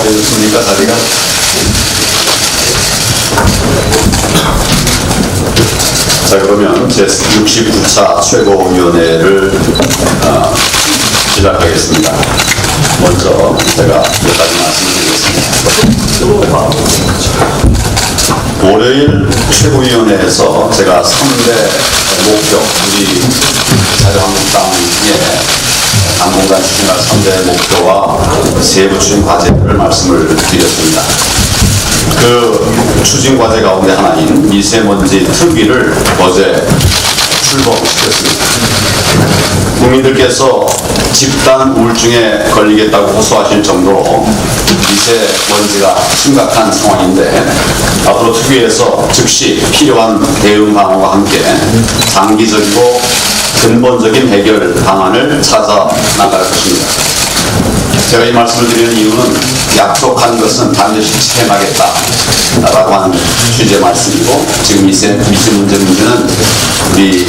되셨습니까, 자리가? 자, 그러면 제69차 최고위원회를 시작하겠습니다. 먼저 제가 몇 가지 말씀드리겠습니다. 월요일 최고위원회에서 제가 3대 목표, 우리 자유한국당의 당분간 추진할 3대 목표와 세부 추진 과제를 말씀을 드렸습니다. 그 추진 과제 가운데 하나인 미세먼지 특위를 어제 출범시켰습니다. 국민들께서 집단 우울증에 걸리겠다고 호소하실 정도로 미세먼지가 심각한 상황인데, 앞으로 특위에서 즉시 필요한 대응 방안과 함께 장기적이고 근본적인 해결 방안을 찾아 나갈 것입니다. 제가 이 말씀을 드리는 이유는 약속한 것은 반드시 지켜나겠다라고 하는 취지의 말씀이고, 지금 미세먼지 문제는 우리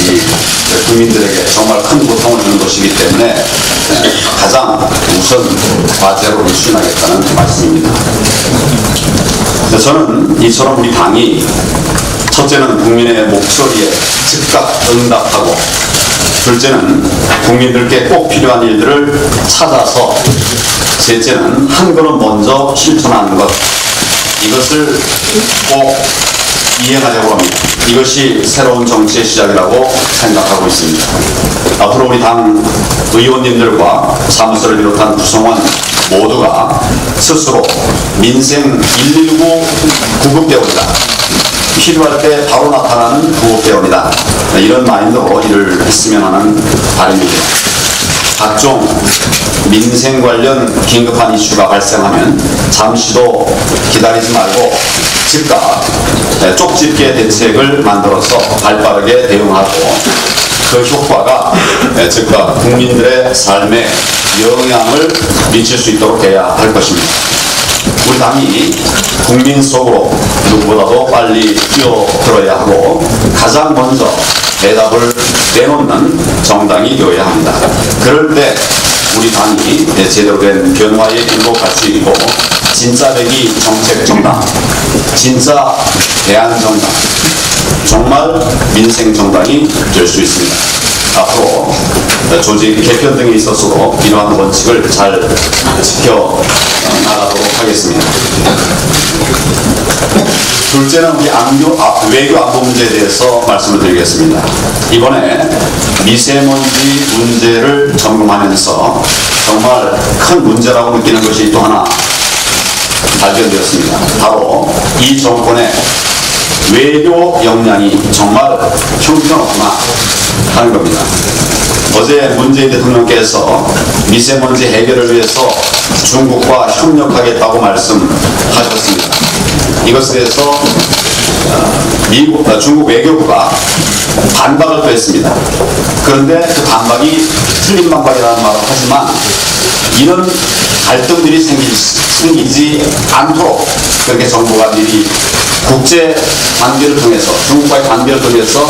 국민들에게 정말 큰 고통을 주는 것이기 때문에 가장 우선 과제로 추진하겠다는 말씀입니다. 저는 이처럼 우리 당이 첫째는 국민의 목소리에 즉각 응답하고, 둘째는 국민들께 꼭 필요한 일들을 찾아서, 셋째는 한 걸음 먼저 실천하는 것, 이것을 꼭 이행하려고 합니다. 이것이 새로운 정치의 시작이라고 생각하고 있습니다. 앞으로 우리 당 의원님들과 사무소를 비롯한 구성원 모두가 스스로 민생 119 구급대원이다, 필요할 때 바로 나타나는 구급대원이다, 이런 마인드로 일을 했으면 하는 바람입니다. 각종 민생 관련 긴급한 이슈가 발생하면 잠시도 기다리지 말고 즉각 쪽집게 대책을 만들어서 발빠르게 대응하고, 그 효과가 즉각 국민들의 삶에 영향을 미칠 수 있도록 해야 할 것입니다. 우리 당이 국민 속으로 누구보다도 빨리 뛰어들어야 하고, 가장 먼저 대답을 내놓는 정당이 되어야 합니다. 그럴 때 우리 당이 제대로 된 변화의 길로 갈 수 있고, 진짜 배기 정책 정당, 진짜 대안 정당, 정말 민생 정당이 될 수 있습니다. 앞으로 조직 개편 등에 있어서도 이러한 원칙을 잘 지켜 나가도록 하겠습니다. 둘째는 우리 외교 안보 문제에 대해서 말씀을 드리겠습니다. 이번에 미세먼지 문제를 점검하면서 정말 큰 문제라고 느끼는 것이 또 하나 발견되었습니다. 바로 이 정권의 외교 역량이 정말 형편없구나 하는 겁니다. 어제 문재인 대통령께서 미세먼지 해결을 위해서 중국과 협력하겠다고 말씀하셨습니다. 이것에 대해서 중국 외교부가 반박을 또 했습니다. 그런데 그 반박이 틀린 반박이라는 말을 하지만 이런 갈등들이 생기지 않도록 그렇게 정부가 미리 국제 관계를 통해서, 중국과의 관계를 통해서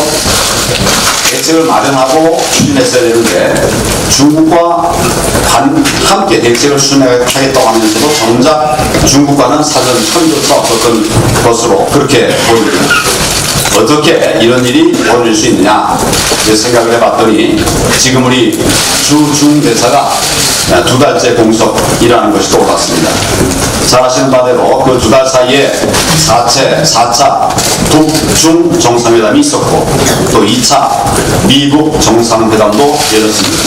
대책을 마련하고 추진했어야 되는데, 중국과 함께 대책을 추진하겠다고 하면서도 정작 중국과는 사전 협의조차 없었던 것으로 그렇게 보입니다. 어떻게 이런 일이 벌어질 수 있느냐 생각을 해봤더니, 지금 우리 주중 대사가 2달째 공석이라는 것이 떠올랐습니다. 잘 아시는 바대로 그 2달 사이에 4차 북중 정상회담이 있었고, 또 2차 미국 정상회담도 열렸습니다.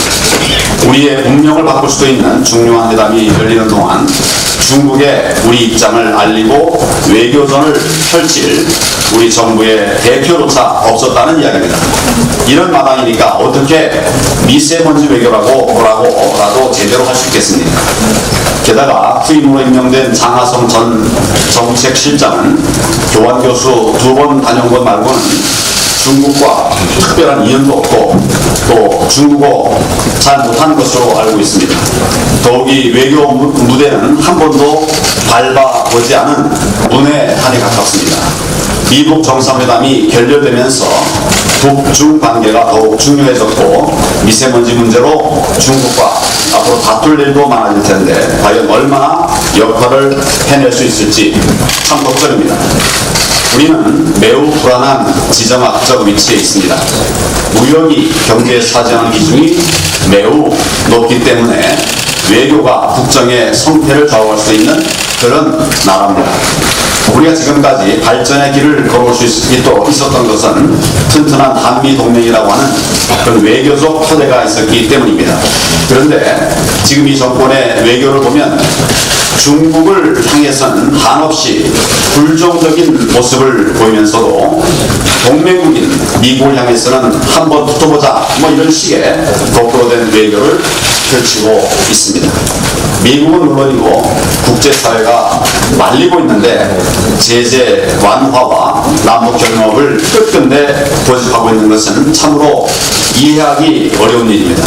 우리의 운명을 바꿀 수도 있는 중요한 회담이 열리는 동안 중국에 우리 입장을 알리고 외교전을 펼칠 우리 정부의 대표조차 없었다는 이야기입니다. 이런 마당이니까 어떻게 미세먼지 외교라고 뭐라고라도 제대로 할 수 있겠습니까? 게다가 후임으로 임명된 장하성 전 정책실장은 교환 교수 2번 다녀온 것 말고는 중국과 특별한 인연도 없고, 또 중국어 잘 못하는 것으로 알고 있습니다. 더욱이 외교 무대는 한 번도 밟아보지 않은 문외한에 가깝습니다. 미국 정상회담이 결렬되면서 북중 관계가 더욱 중요해졌고, 미세먼지 문제로 중국과 앞으로 다툴 일도 많아질 텐데 과연 얼마나 역할을 해낼 수 있을지 참 걱정입니다. 우리는 매우 불안한 지정학적 위치에 있습니다. 무역이 경제에 차지하는 비중이 매우 높기 때문에 외교가 국정의 성패를 좌우할 수 있는 그런 나라입니다. 우리가 지금까지 발전의 길을 걸어올 수 있었던 것은 튼튼한 한미동맹이라고 하는 그런 외교적 토대가 있었기 때문입니다. 그런데 지금 이 정권의 외교를 보면 중국을 향해서는 한없이 불정적인 모습을 보이면서도 동맹국인 미국을 향해서는 한번 붙어보자 뭐 이런 식의 거꾸로 된 외교를 펼치고 있습니다. 미국은 물론이고 국제사회가 말리고 있는데 제재 완화와 남북 경협을 끝끝내 고집하고 있는 것은 참으로 이해하기 어려운 일입니다.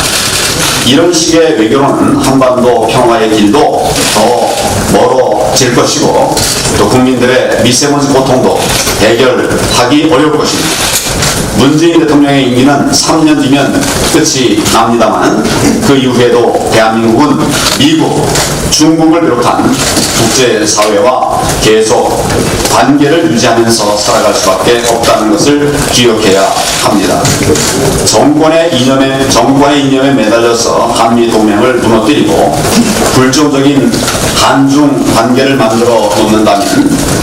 이런 식의 외교는 한반도 평화의 길도 더 멀어질 것이고, 또 국민들의 미세먼지 고통도 해결하기 어려울 것입니다. 문재인 대통령의 임기는 3년 뒤면 끝이 납니다만, 그 이후에도 대한민국은 미국, 중국을 비롯한 국제사회와 계속 관계를 유지하면서 살아갈 수밖에 없다는 것을 기억해야 합니다. 정권의 이념에 매달려서 한미동맹을 무너뜨리고 불정적인 한중 관계를 만들어 놓는다면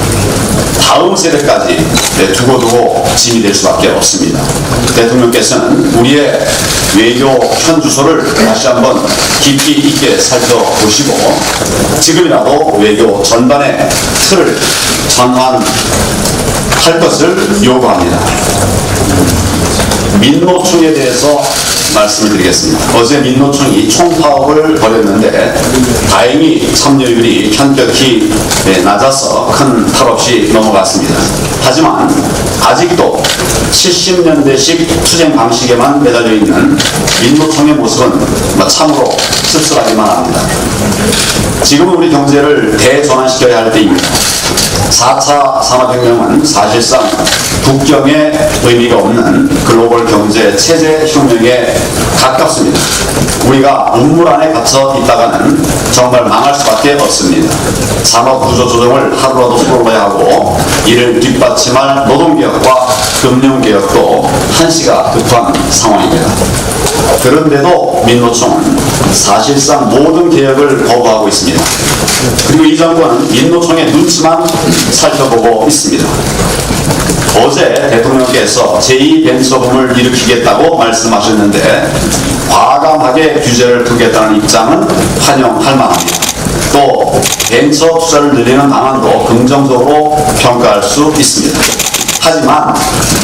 다음 세대까지 두고두고 짐이 될 수밖에 없습니다. 대통령께서는 우리의 외교 현주소를 다시 한번 깊이 있게 살펴보시고 지금이라도 외교 전반의 틀을 전환할 것을 요구합니다. 민노총에 대해서 말씀을 드리겠습니다. 어제 민노총이 총파업을 벌였는데 다행히 참여율이 현격히 낮아서 큰 탈 없이 넘어갔습니다. 하지만 아직도 70년대식 투쟁 방식에만 매달려 있는 민노총의 모습은 참으로 씁쓸하기만 합니다. 지금은 우리 경제를 대전환시켜야 할 때입니다. 4차 산업혁명은 사실상 국경의 의미가 없는 글로벌 경제 체제 혁명에 가깝습니다. 우리가 우물 안에 갇혀 있다가는 정말 망할 수밖에 없습니다. 산업 구조 조정을 하루라도 서둘러야 하고, 이를 뒷받침할 노동개혁과 금융개혁도 한시가 급한 상황입니다. 그런데도 민노총은 사실상 모든 개혁을 거부하고 있습니다. 그리고 이 정권은 민노총의 눈치만 살펴보고 있습니다. 어제 대통령께서 제2벤처붐을 일으키겠다고 말씀하셨는데 과감하게 규제를 풀겠다는 입장은 환영할 만합니다. 또 벤처 투자를 늘리는 방안도 긍정적으로 평가할 수 있습니다. 하지만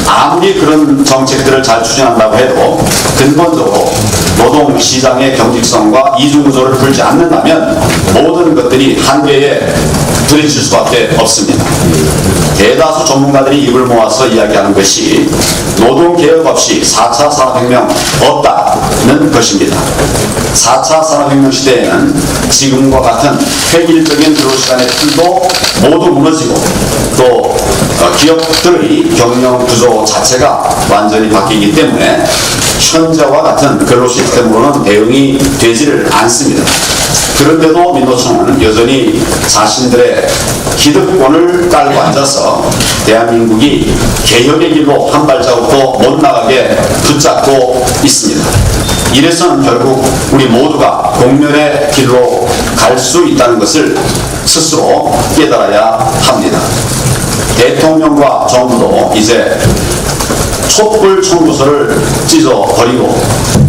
아무리 그런 정책들을 잘 추진한다고 해도 근본적으로 노동시장의 경직성과 이중구조를 풀지 않는다면 모든 것들이 한 개의 부딪힐 수밖에 없습니다. 대다수 전문가들이 입을 모아서 이야기하는 것이 노동개혁 없이 4차 산업혁명 없다는 것입니다. 4차 산업혁명 시대에는 지금과 같은 획일적인 근로시간의 틀도 모두 무너지고 또 기업들의 경영 구조 자체가 완전히 바뀌기 때문에 현재와 같은 근로 시스템으로는 대응이 되지를 않습니다. 그런데도 민노총은 여전히 자신들의 기득권을 깔고 앉아서 대한민국이 개혁의 길로 한 발자국도 못 나가게 붙잡고 있습니다. 이래서는 결국 우리 모두가 공멸의 길로 갈 수 있다는 것을 스스로 깨달아야 합니다. 대통령과 정부도 이제 촛불 청구서를 찢어버리고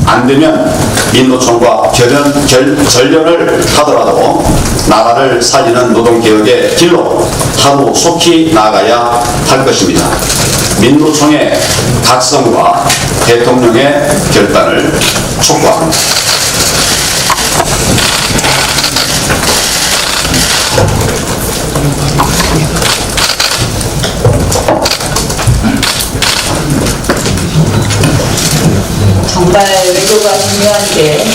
안되면 민노총과 전련을 하더라도 나라를 살리는 노동개혁의 길로 하루 속히 나아가야 할 것입니다. 민노총의 각성과 대통령의 결단을 촉구합니다. 정말 외교가 중요한 게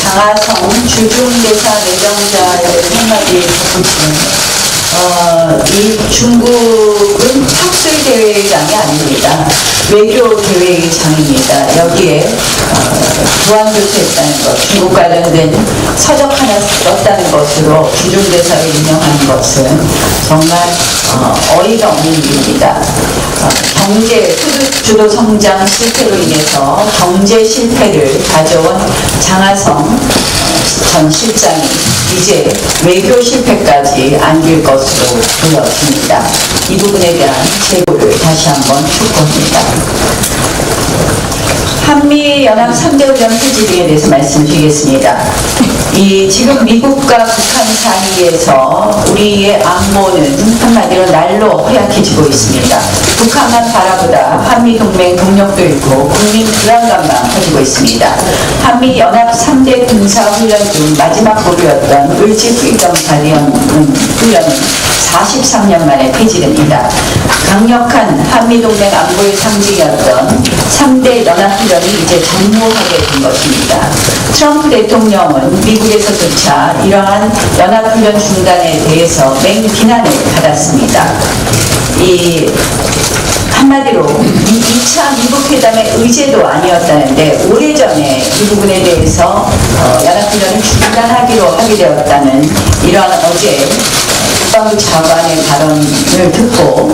장하성 주중대사 내정자의 한마디에 덧붙이는 이 중국은 탁술대회장이 아닙니다. 외교대회장입니다. 여기에 부안교수했다는 것, 중국 관련된 서적 하나 썼다는 것으로 주중대사를 임명하는 것은 정말 어이가 없는 일입니다. 경제, 주도 성장 실패로 인해서 경제 실패를 가져온 장하성 전 실장이 이제 외교 실패까지 안길 것으로 보여집니다. 이 부분에 대한 제고를 다시 한번 촉구합니다. 한미연합 3대 훈련 폐지 등에 대해서 말씀드리겠습니다. 지금 미국과 북한 사이에서 우리의 안보는 한마디로 날로 허약해지고 있습니다. 북한만 바라보다 한미동맹 동력도 잃고 국민 불안감만 커지고 있습니다. 한미연합 3대 군사훈련 중 마지막 보루였던 을지 프리덤 가디언 훈련은 43년 만에 폐지됩니다. 강력한 한미동맹 안보의 상징이었던 3대 연합훈련이 이제 전무하게 된 것입니다. 트럼프 대통령은 미국에서조차 이러한 연합훈련 중단에 대해서 맹비난을 받았습니다. 한마디로 2차 미국 회담의 의제도 아니었다는데 오래전에 이 부분에 대해서 연합훈련을 중단하기로 하게 되었다는 이러한 어제 국방부 장관의 발언을 듣고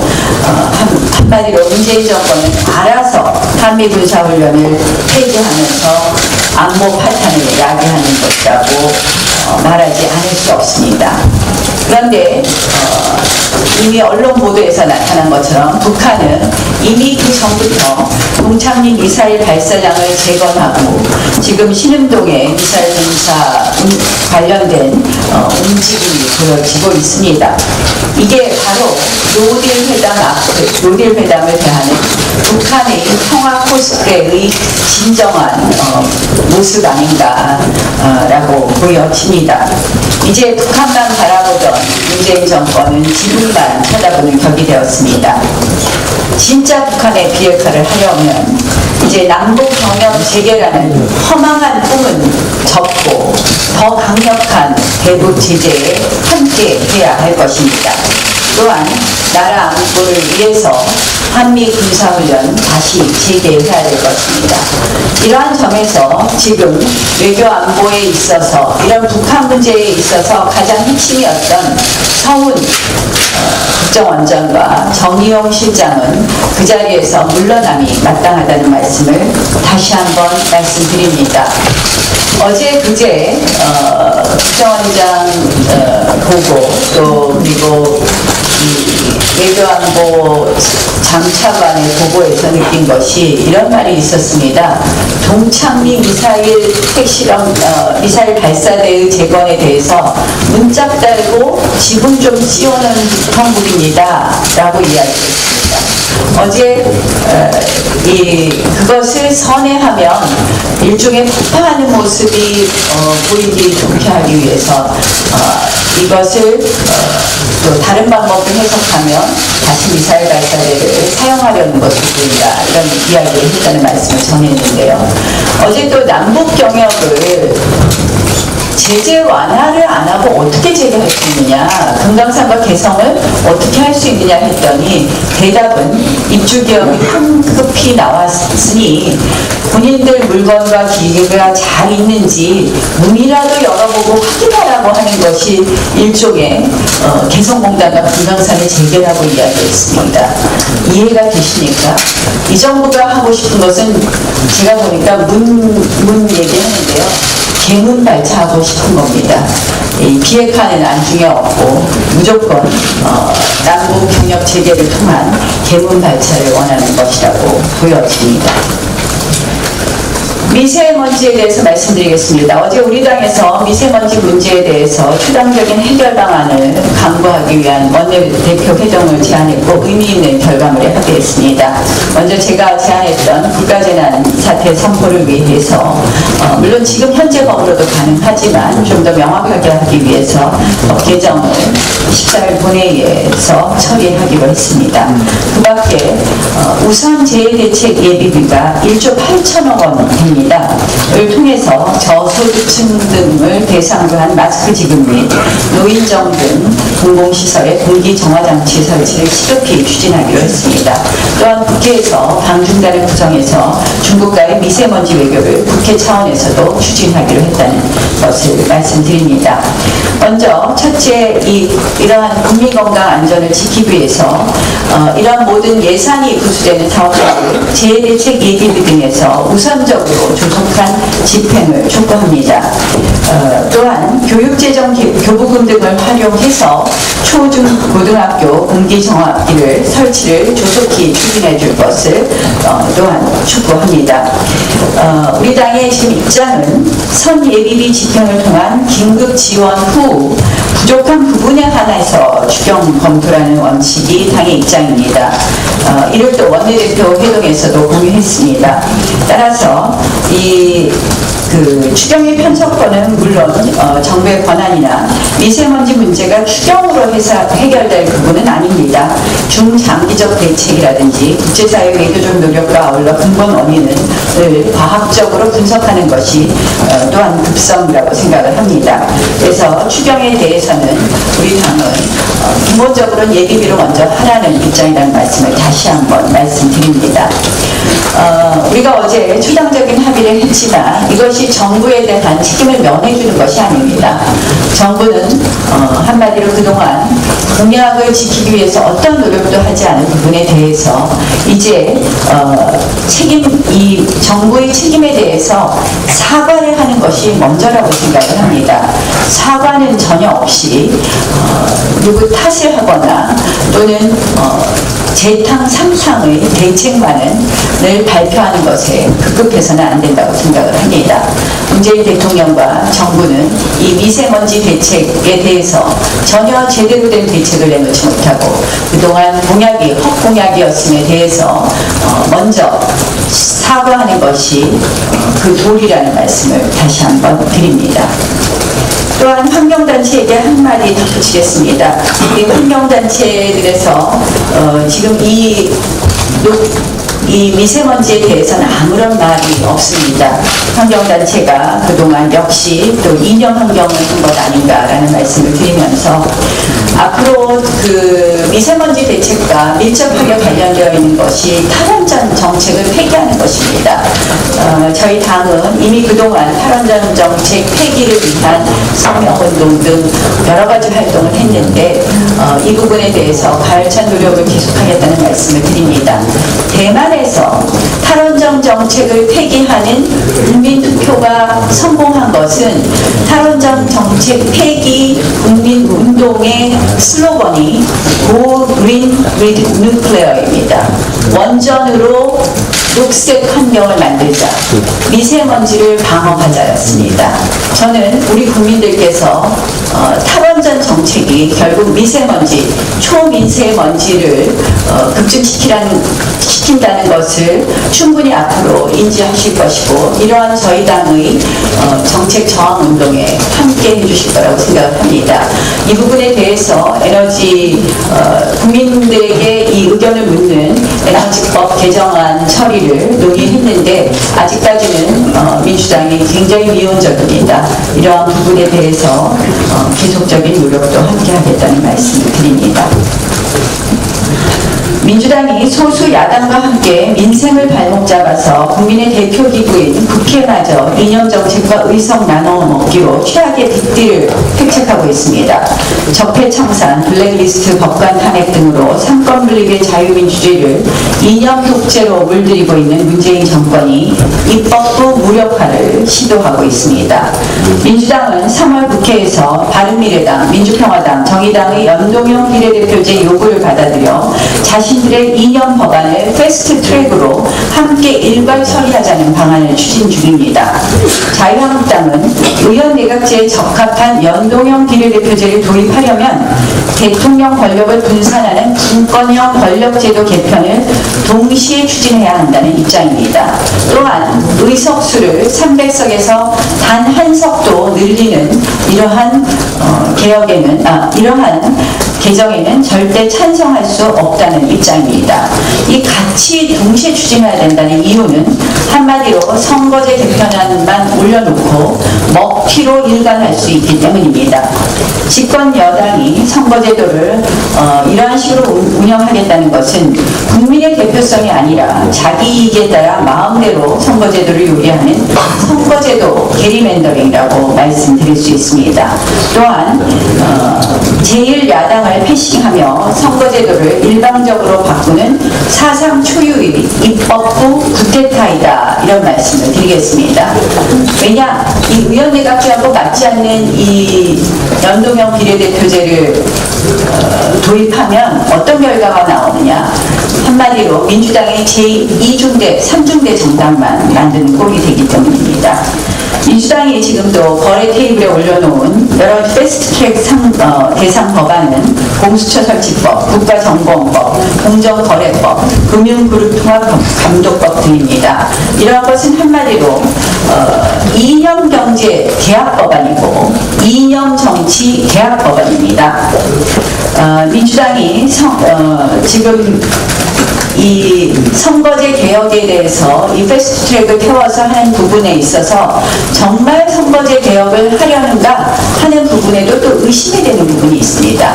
한마디로 문재인 정권은 알아서 한미 군사훈련을 폐지하면서 안보 파탄을 야기하는 것이라고 말하지 않을 수 없습니다. 그런데 이미 언론 보도에서 나타난 것처럼 북한은 이미 그 전부터 동창리 미사일 발사장을 재건하고 지금 신흥동에 미사일 공사 관련된 움직임이 보여지고 있습니다. 이게 바로 노딜 회담을 대하는 북한의 평화 코스프레의 진정한 모습 아닌가라고 보여집니다. 이제 북한만 바라보던 문재인 정권은 지금만 쳐다보는 격이 되었습니다. 진짜 북한의 비핵화를 하려면 이제 남북 경협 재개라는 허망한 꿈은 접고 더 강력한 대북 제재에 함께 해야 할 것입니다. 또한 나라 안보를 위해서 한미 군사훈련 다시 재개해야 될 것입니다. 이러한 점에서 지금 외교 안보에 있어서 이런 북한 문제에 있어서 가장 핵심이었던 서훈 국정원장과 정의용 실장은 그 자리에서 물러남이 마땅하다는 말씀을 다시 한번 말씀드립니다. 어제 그제 국정원장 보고 또 그리고 외교안보 장차관의 보고에서 느낀 것이 이런 말이 있었습니다. 동창리 미사일 핵실험 미사일 발사대의 재건에 대해서 문짝 달고 지붕 좀 씌우는 형국입니다 라고 이야기했습니다. 어제 그것을 선회하면 일종의 폭파하는 모습이 보이기 좋게 하기 위해서 이것을 또 다른 방법으로 해석하면 다시 미사일 발사대를 사용하려는 것일 뿐이다. 이런 이야기를 했다는 말씀을 전했는데요. 어제 또 남북 경협을 제재 완화를 안 하고 어떻게 제재할 수 있느냐, 금강산과 개성을 어떻게 할 수 있느냐 했더니 대답은 입주기업이 황급히 나왔으니 본인들 물건과 기계가 잘 있는지 문이라도 열어보고 확인하라고 하는 것이 일종의 개성공단과 금강산의 제재라고 이야기했습니다. 이해가 되십니까? 이 정부가 하고 싶은 것은 제가 보니까 문 얘기하는데요. 개문 발차하고 싶은 겁니다. 이 비핵화는 안중에 없고 무조건 남북 경협 체계를 통한 개문 발차를 원하는 것이라고 보여집니다. 미세먼지에 대해서 말씀드리겠습니다. 어제 우리 당에서 미세먼지 문제에 대해서 추상적인 해결 방안을 강구하기 위한 원내대표 회동을 제안했고 의미 있는 결과물에 합의했습니다. 먼저 제가 제안했던 국가재난 사태 선포를 위해서 물론 지금 현재 법으로도 가능하지만 좀 더 명확하게 하기 위해서 개정을 14일 본회의에서 처리하기로 했습니다. 그 밖에 우선 재해대책 예비비가 1조 8천억 원 됩니다. 을 통해서 저소득층 등을 대상으로 한 마스크 지급 및 노인정 등 공공시설의 공기 정화장치 설치를 시급히 추진하기로 했습니다. 또한 국회에서 방중단을 구성해서 중국과의 미세먼지 외교를 국회 차원에서도 추진하기로 했다는 것을 말씀드립니다. 먼저 첫째, 이러한 국민건강 안전을 지키기 위해서 이러한 모든 예산이 부수되는 사업들을 재해대책 예비비 등에서 우선적으로 조속한 집행을 촉구합니다. 또한 교육재정 교부금 등을 활용해서 초중 고등학교 공기정화기를 설치를 조속히 추진해 줄 것을 또한 촉구합니다. 우리 당의 지금 입장은 선 예비비 집행을 통한 긴급 지원 후 부족한 부분에 한해서 추경 검토라는 원칙이 당의 입장입니다. 이를 또 원내대표 회동에서도 공유했습니다. 따라서 추경의 편성권은 물론 정부의 권한이나 미세먼지 문제가 추경으로 해결될 부분은 아닙니다. 중장기적 대책이라든지 국제사회 외교적 노력과 아울러 근본 원인을 과학적으로 분석하는 것이 또한 급선무라고 생각을 합니다. 그래서 추경에 대해서는 우리 당은 기본적으로는 예비비로 먼저 하라는 입장이라는 말씀을 다시 한번 말씀드립니다. 우리가 어제 추상적인 합의를 했지만 이것이 정부에 대한 책임을 면해주는 것이 아닙니다. 정부는 한마디로 그동안 공약을 지키기 위해서 어떤 노력도 하지 않은 부분에 대해서 이제 이 정부의 책임에 대해서 사과를 하는 것이 먼저라고 생각을 합니다. 사과는 전혀 없이 누구 탓을 하거나 또는 재탕 상상의 대책만은 늘 발표하는 것에 급급해서는 안 된다고 생각을 합니다. 문재인 대통령과 정부는 이 미세먼지 대책에 대해서 전혀 제대로 된 대책을 내놓지 못하고 그동안 공약이 헛공약이었음에 대해서 먼저 사과하는 것이 그 도리라는 말씀을 다시 한번 드립니다. 또한 환경단체에게 한마디 덧붙이겠습니다. 이 환경단체들에서 지금 이 미세먼지에 대해서는 아무런 말이 없습니다. 환경단체가 그동안 역시 또 이념 환경을 한 것 아닌가라는 말씀을 드리면서 앞으로 그 미세먼지 대책과 밀접하게 관련되어 있는 것이 탈원전 정책을 폐기하는 것입니다. 저희 당은 이미 그동안 탈원전 정책 폐기를 위한 서명운동 등 여러 가지 활동을 했는데 이 부분에 대해서 가열찬 노력을 계속하겠다는 말씀을 드립니다. 대만에서 탈원전 정책을 폐기하는 국민투표가 성공한 것은 탈원전 정책 폐기 국민운동의 슬로건이 Go Green with Nuclear입니다. 원전으로 녹색 환경을 만들자, 미세먼지를 방어하자였습니다. 저는 우리 국민들께서 탈원전 정책이 결국 미세먼지, 초미세먼지를 급증시킨다는 것을 충분히 앞으로 인지하실 것이고, 이러한 저희 당의 정책 저항 운동에 함께 해주실 거라고 생각합니다. 이 부분에 대해서 국민들에게 이 의견을 묻는 에너지법 개정안 처리를 논의했는데 아직까지는 민주당이 굉장히 미온적입니다. 이러한 부분에 대해서 계속적인 노력도 함께 하겠다는 말씀을 드립니다. 민주당이 소수 야당과 함께 민생을 발목 잡아서 국민의 대표 기구인 국회마저 이념 정책과 의석 나눠 먹기로 최악의 빅딜을 획책하고 있습니다. 적폐청산, 블랙리스트, 법관 탄핵 등으로 삼권 분립의 자유민주주의를 이념 독재로 물들이고 있는 문재인 정권이 입법부 무력화를 시도하고 있습니다. 민주당은 3월 국회에서 바른미래당, 민주평화당, 정의당의 연동형 비례대표제 요구를 받아들여 자신들의 이념 법안을 패스트 트랙으로 함께 일괄 처리하자는 방안을 추진 중입니다. 자유한국당은 의원 내각제에 적합한 연동형 비례대표제를 도입하려면 대통령 권력을 분산하는 분권형 권력제도 개편을 동시에 추진해야 한다는 입장입니다. 또한 의석수를 300석에서 단 한 석도 늘리는 이러한 개정에는 절대 찬성할 수 없다는 입장입니다. 이 같이 동시에 추진해야 된다는 이유는 한마디로 선거제 개편안만 올려놓고 먹튀로 일관할 수 있기 때문입니다. 집권 여당이 선거제도를 이러한 식으로 운영하겠다는 것은 국민의 대표성이 아니라 자기 이익에 따라 마음대로 선거제도를 요리하는 선거제도 게리맨더링이라고 말씀드릴 수 있습니다. 또한 제1야당을 패싱하며 선거제도를 일방적으로 바꾸는 사상 초유의 입법부 구테타이다, 이런 말씀을 드리겠습니다. 왜냐, 이 의원내각제하고 맞지 않는 이 연동형 비례대표제를 도입하면 어떤 결과가 나오느냐, 한마디로 민주당의 제2중대, 3중대 정당만 만드는 꼴이 되기 때문입니다. 민주당이 지금도 거래 테이블에 올려놓은 여러 패스트트랙 대상 법안은 공수처 설치법, 국가정보원법, 공정거래법, 금융그룹통합감독법 등입니다. 이러한 것은 한마디로 이념경제 개혁법안이고 이념정치 개혁법안입니다. 민주당이 지금 이 선거제 개혁에 대해서 이 패스트트랙을 태워서 하는 부분에 있어서 정말 선거제 개혁을 하려는가 하는 부분에도 또 의심이 되는 부분이 있습니다.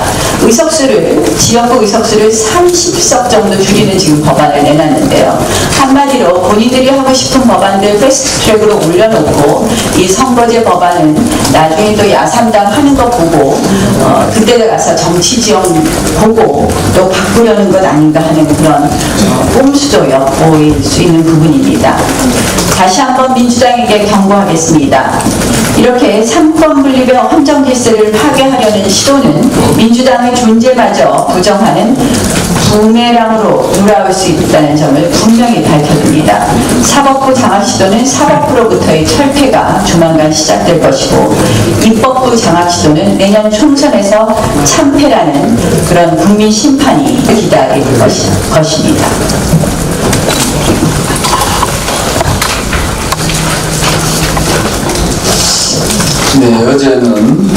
지역구 의석수를 30석 정도 줄이는 지금 법안을 내놨는데요. 한마디로 본인들이 하고 싶은 법안들 패스트트랙으로 올려놓고 이 선거제 법안은 나중에 또 야삼당 하는 거 보고 그때 가서 정치 지원 보고 또 바꾸려는 것 아닌가 하는 그런 꼼수도 엿보일 수 있는 부분입니다. 다시 한번 민주당에게 경고하겠습니다. 이렇게 삼권 분립의 헌정 질서를 파괴하려는 시도는 민주당의 존재마저 부정하는 부메랑으로 돌아올 수 있다는 점을 분명히 밝혀둡니다. 사법부 장악 시도는 사법부로부터의 철폐가 조만간 시작될 것이고, 입법부 장악 시도는 내년 총선에서 참패라는 그런 국민 심판이 기다릴 것입니다. 네, 어제는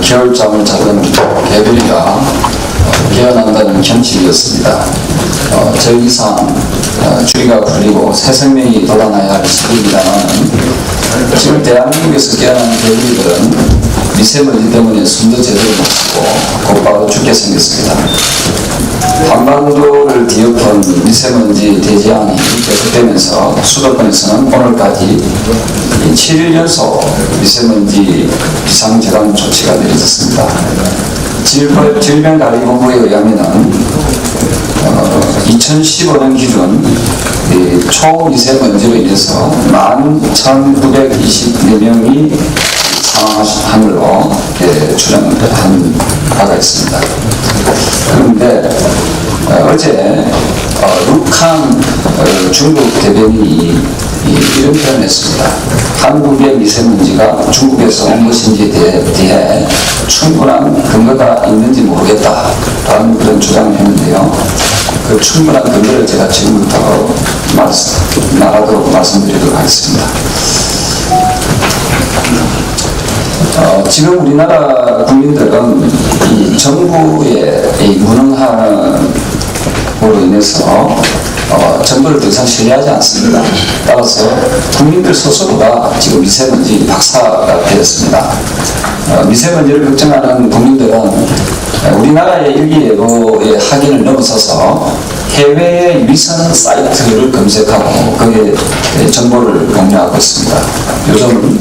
겨울잠을 자던 개구리가 깨어난다는 경칩이었습니다. 저 이상 주의가 풀리고 새 생명이 돋아나야 할 시기입니다만, 지금 대한민국에서 깨어난 개구리들은 미세먼지 때문에 숨도 제대로 못 쉬고 곧바로 죽게 생겼습니다. 한반도를 뒤엎은 미세먼지 대지양이 계속되면서 수도권에서는 오늘까지 7일 연속 미세먼지 비상재난 조치가 내려졌습니다. 질병관리본부에 의하면 2015년 기준 초미세먼지로 인해서 11,924명이 사망한 걸로 추정한 바가 있습니다. 그런데 어제 루칸 중국 대변인이 이런 표현을 했습니다. 한국의 미세먼지가 중국에서 온 것인지에 대해 충분한 근거가 있는지 모르겠다라는 그런 주장을 했는데요. 그 충분한 근거를 제가 지금부터 말하도록 말씀드리도록 하겠습니다. 지금 우리나라 국민들은 이 정부의 이 무능함으로 인해서 정부를 더 이상 신뢰하지 않습니다. 따라서 국민들 스스로가 지금 미세먼지 박사가 되었습니다. 미세먼지를 걱정하는 국민들은 우리나라의 일기예보의 확인을 넘어서서 해외의 위성 사이트를 검색하고 거기에 정보를 공유하고 있습니다. 요즘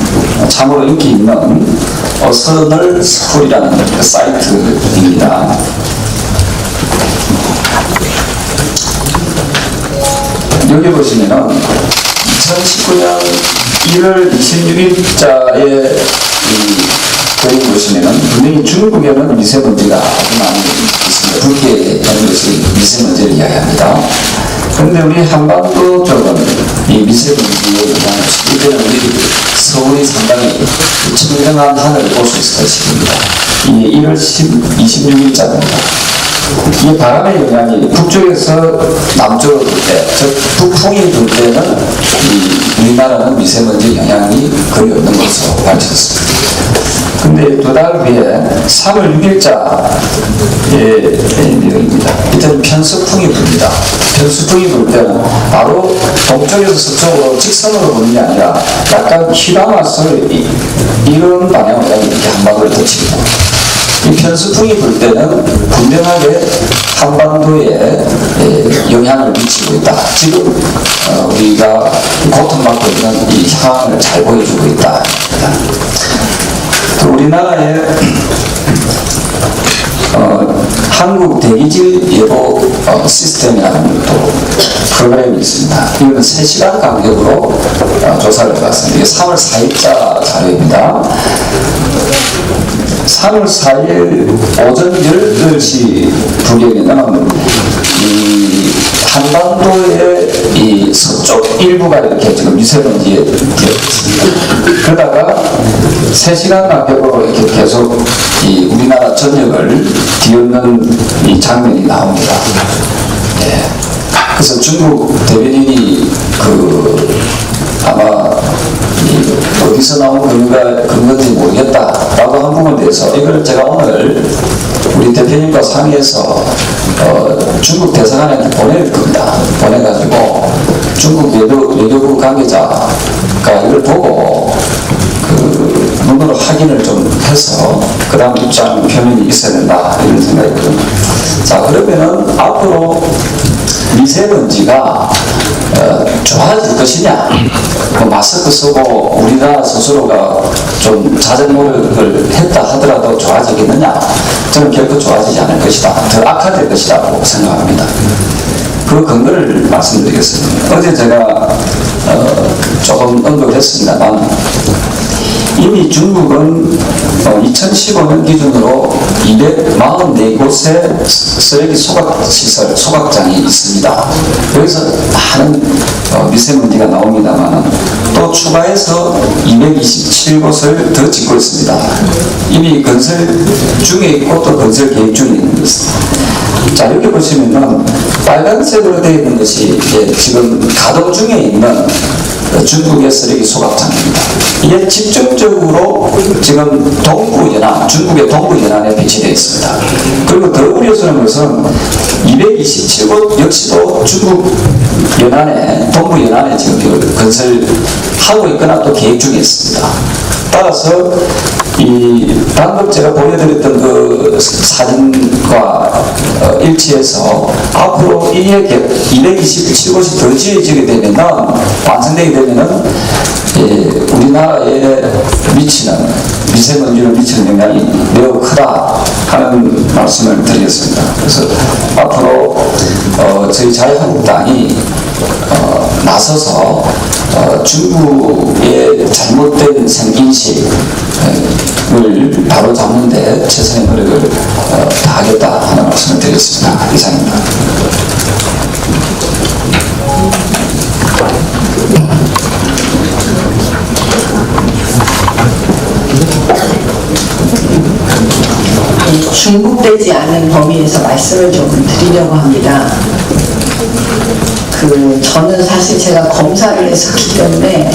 참으로 인기 있는 어서널 스쿨이라는 그 사이트입니다. 여기 보시면은 2019년 1월 26일자의 거기 보시면은 분명히 중국에는 미세먼지가 아주 많이 있습니다. 붉게 하는 것이 미세먼지를 이야기합니다. 그런데 우리 한반도 쪽은 이 미세먼지의 영향을 이때는 우리 서울이 상당히 청정한 하늘을 볼 수 있을 것입니다. 이 1월 26일자입니다. 이 바람의 영향이 북쪽에서 남쪽으로 불 때, 즉 북풍이 불 때는 우리나라는 미세먼지 영향이 거의 없는 것으로 밝혀졌습니다. 근데 두 달 뒤에 3월 6일자의 내용입니다. 이때는 편서풍이 불니다. 편서풍이 불 때는 바로 동쪽에서 서쪽으로 직선으로 부는 게 아니라 약간 휘감아서 이런 방향으로 이렇게 한방을 덮칩니다. 이 편서풍이 불 때는 분명하게 한반도에 영향을 미치고 있다. 지금 우리가 고통받고 있는 이 상황을 잘 보여주고 있다. 우리나라의 한국 대기질 예보 시스템이라는 또 프로그램이 있습니다. 이거는 3시간 간격으로 조사를 해봤습니다. 이게 3월 4일자 자료입니다. 3월 4일 오전 10시 부경에는 이 한반도의 이 서쪽 일부가 이렇게 지금 미세먼지에 들어있습니다. 그러다가 3시간 간격으로 이렇게 계속 이 우리나라 전역을 뒤엎는 이 장면이 나옵니다. 예. 그래서 중국 대변인이 아마 어디서 나온 근거인지 모르겠다라고 한 부분에 대해서 이걸 제가 오늘 우리 대표님과 상의해서 중국 대사관한테 보낼 겁니다. 보내가지고 중국 외교부 관계자가 이걸 보고 눈으로 확인을 좀 해서 그 다음 입장 표명이 있어야 된다 이런 생각이 듭니다. 자, 그러면은 앞으로 미세먼지가 좋아질 것이냐, 마스크 쓰고 우리나라 스스로가 좀 자정 노력을 했다 하더라도 좋아지겠느냐? 저는 결코 좋아지지 않을 것이다. 더 악화될 것이라고 생각합니다. 그 근거를 말씀드리겠습니다. 어제 제가 조금 언급을 했습니다만 이미 중국은 2015년 기준으로 244곳의 쓰레기 소각시설, 소각장이 있습니다. 여기서 많은 미세먼지가 나옵니다만 또 추가해서 227곳을 더 짓고 있습니다. 이미 건설 중에 있고 또 건설 계획 중에 있는 것입니다. 자, 여기 보시면은 빨간색으로 되어 있는 것이 지금 가동 중에 있는 중국의 쓰레기 소각장입니다. 이게 집중적으로 지금 동부연안, 중국의 동부연안에 배치되어 있습니다. 그리고 더 우려스러운 것은 227곳 역시도 중국 연안에, 동부연안에 지금 이걸 건설하고 있거나 또 계획 중에 있습니다. 따라서 방금 제가 보여드렸던 그 사진과 일치해서 앞으로 이에 227곳이 더 지어지게 되면은, 완성되게 되면은 우리나라에 미치는 미세먼지로 미치는 영향이 매우 크다 하는 말씀을 드리겠습니다. 그래서 앞으로 저희 자유한국당이 나서서 중국의 잘못된 생인식을 바로잡는 데 최선의 노력을 다하겠다 하는 말씀을 드리겠습니다. 이상입니다. 중복되지 않는 범위에서 말씀을 좀 드리려고 합니다. 저는 사실 제가 검사를 했었기 때문에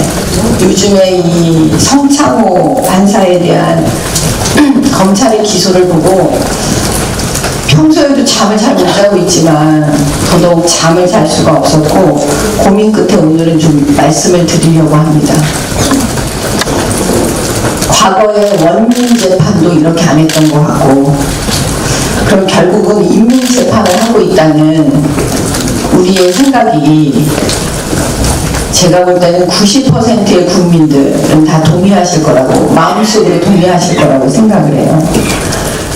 요즘에 이 성창호 판사에 대한 검찰의 기소를 보고 평소에도 잠을 잘 못 자고 있지만 더더욱 잠을 잘 수가 없었고 고민 끝에 오늘은 좀 말씀을 드리려고 합니다. 과거에 원민 재판도 이렇게 안 했던 것 같고, 그럼 결국은 인민 재판을 하고 있다는 우리의 생각이, 제가 볼 때는 90%의 국민들은 다 동의하실 거라고, 마음속으로 동의하실 거라고 생각을 해요.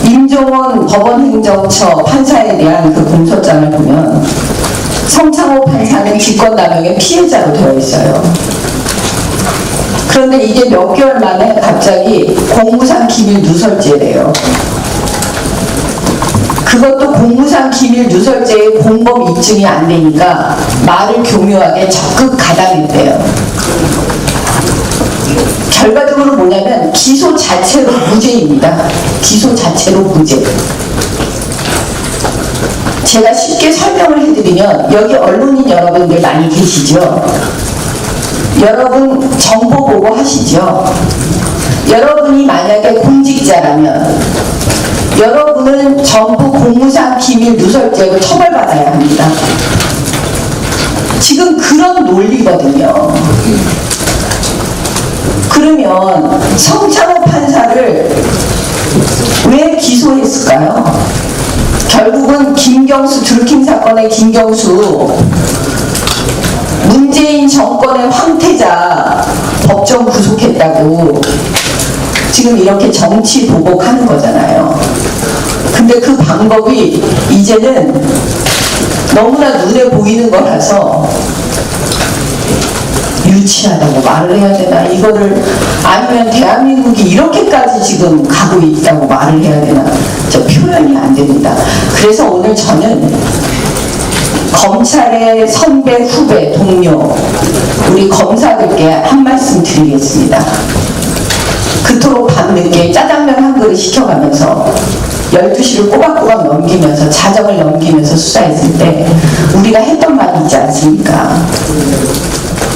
임종원 법원행정처 판사에 대한 그 공소장을 보면 성창호 판사는 직권남용의 피해자로 되어 있어요. 그런데 이게 몇 개월 만에 갑자기 공무상 기밀 누설죄래요. 그것도 공무상 기밀 누설죄의 공범 입증이 안 되니까 말을 교묘하게 적극 가담했대요. 결과적으로 뭐냐면 기소 자체로 무죄입니다. 기소 자체로 무죄. 제가 쉽게 설명을 해드리면, 여기 언론인 여러분들 많이 계시죠? 여러분 정보 보고 하시죠? 여러분이 만약에 공직자라면 여러분은 전부 공무상 기밀 누설죄로 처벌받아야 합니다. 지금 그런 논리거든요. 그러면 성창호 판사를 왜 기소했을까요? 결국은 김경수 드루킹 사건의 김경수, 문재인 정권의 황태자 법정 구속했다고 지금 이렇게 정치 보복하는 거잖아요. 근데 그 방법이 이제는 너무나 눈에 보이는 거라서 유치하다고 말을 해야 되나, 이거를, 아니면 대한민국이 이렇게까지 지금 가고 있다고 말을 해야 되나, 저 표현이 안 됩니다. 그래서 오늘 저는 검찰의 선배, 후배, 동료, 우리 검사들께 한 말씀 드리겠습니다. 그토록 밤늦게 짜장면 한 그릇 시켜가면서 12시를 꼬박꼬박 넘기면서, 자정을 넘기면서 수사했을 때 우리가 했던 말이 있지 않습니까?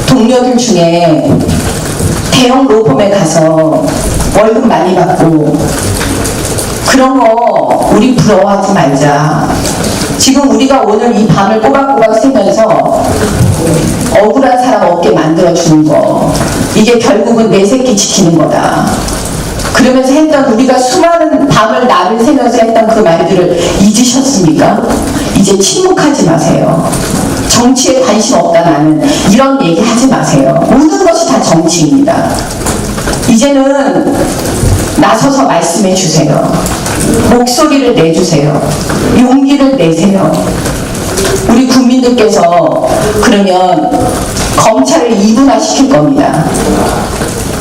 동료들 중에 대형 로펌에 가서 월급 많이 받고 그런 거 우리 부러워하지 말자. 지금 우리가 오늘 이 밤을 꼬박꼬박 새면서 억울한 사람 없게 만들어주는 거, 이게 결국은 내 새끼 지키는 거다. 그러면서 했던, 우리가 수많은 밤을 날을 새면서 했던 그 말들을 잊으셨습니까? 이제 침묵하지 마세요. 정치에 관심 없다 나는, 이런 얘기 하지 마세요. 모든 것이 다 정치입니다. 이제는 나서서 말씀해 주세요. 목소리를 내주세요. 용기를 내세요. 우리 국민들께서 그러면 검찰을 이분화시킬 겁니다.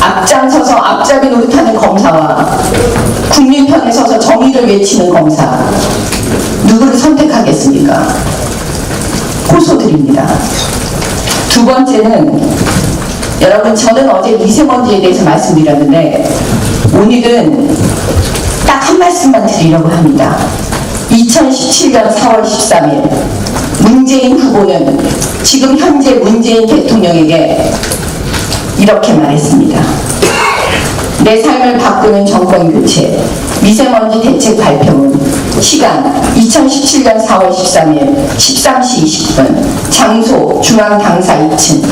앞장서서 앞잡이 노릇하는 검사와 국민 편에 서서 정의를 외치는 검사, 누구를 선택하겠습니까? 호소드립니다. 두 번째는, 여러분, 저는 어제 미세먼지에 대해서 말씀드렸는데 오늘은 딱 한 말씀만 드리려고 합니다. 2017년 4월 13일 문재인 후보는 지금 현재 문재인 대통령에게 이렇게 말했습니다. 내 삶을 바꾸는 정권 교체, 미세먼지 대책 발표문, 시간 2017년 4월 13일 13시 20분, 장소 중앙당사 2층,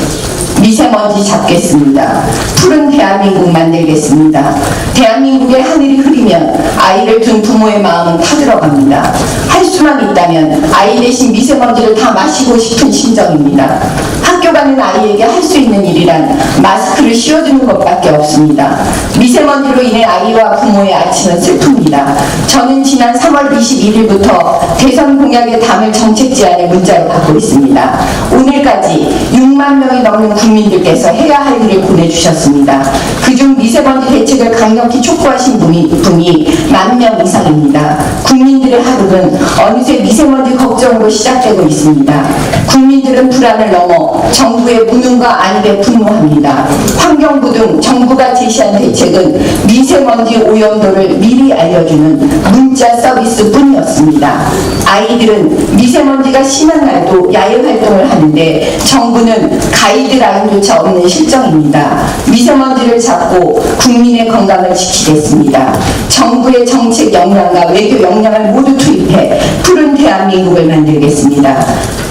미세먼지 잡겠습니다. 푸른 대한민국 만들겠습니다. 대한민국의 하늘이 흐리면 아이를 둔 부모의 마음은 타들어갑니다. 할 수만 있다면 아이 대신 미세먼지를 다 마시고 싶은 심정입니다. 학교 가는 아이에게 할 수 있는 일이란 마스크를 씌워주는 것밖에 없습니다. 미세먼지로 인해 아이와 부모의 아침은 슬픕니다. 저는 지난 3월 21일부터 대선 공약에 담을 정책 제안의 문자를 받고 있습니다. 오늘까지 6만 명이 넘는 국민들께서 해야 할 일을 보내주셨습니다. 그중 미세먼지 대책을 강력히 촉구하신 분이 10,000명 이상입니다. 국민들의 하루는 어느새 미세먼지 걱정으로 시작되고 있습니다. 국민들은 불안을 넘어 정부의 무능과 안일에 분노합니다. 환경부 등 정부가 제시한 대책은 미세먼지 오염도를 미리 알려주는 문자 서비스뿐이었습니다. 아이들은 미세먼지가 심한 날도 야외 활동을 하는데 정부는 가이드라인조차 없는 실정입니다. 미세먼지를 잡고 국민의 건강을 지키겠습니다. 정부의 정책 역량과 외교 역량을 모두 투입해 푸른 대한민국을 만들겠습니다.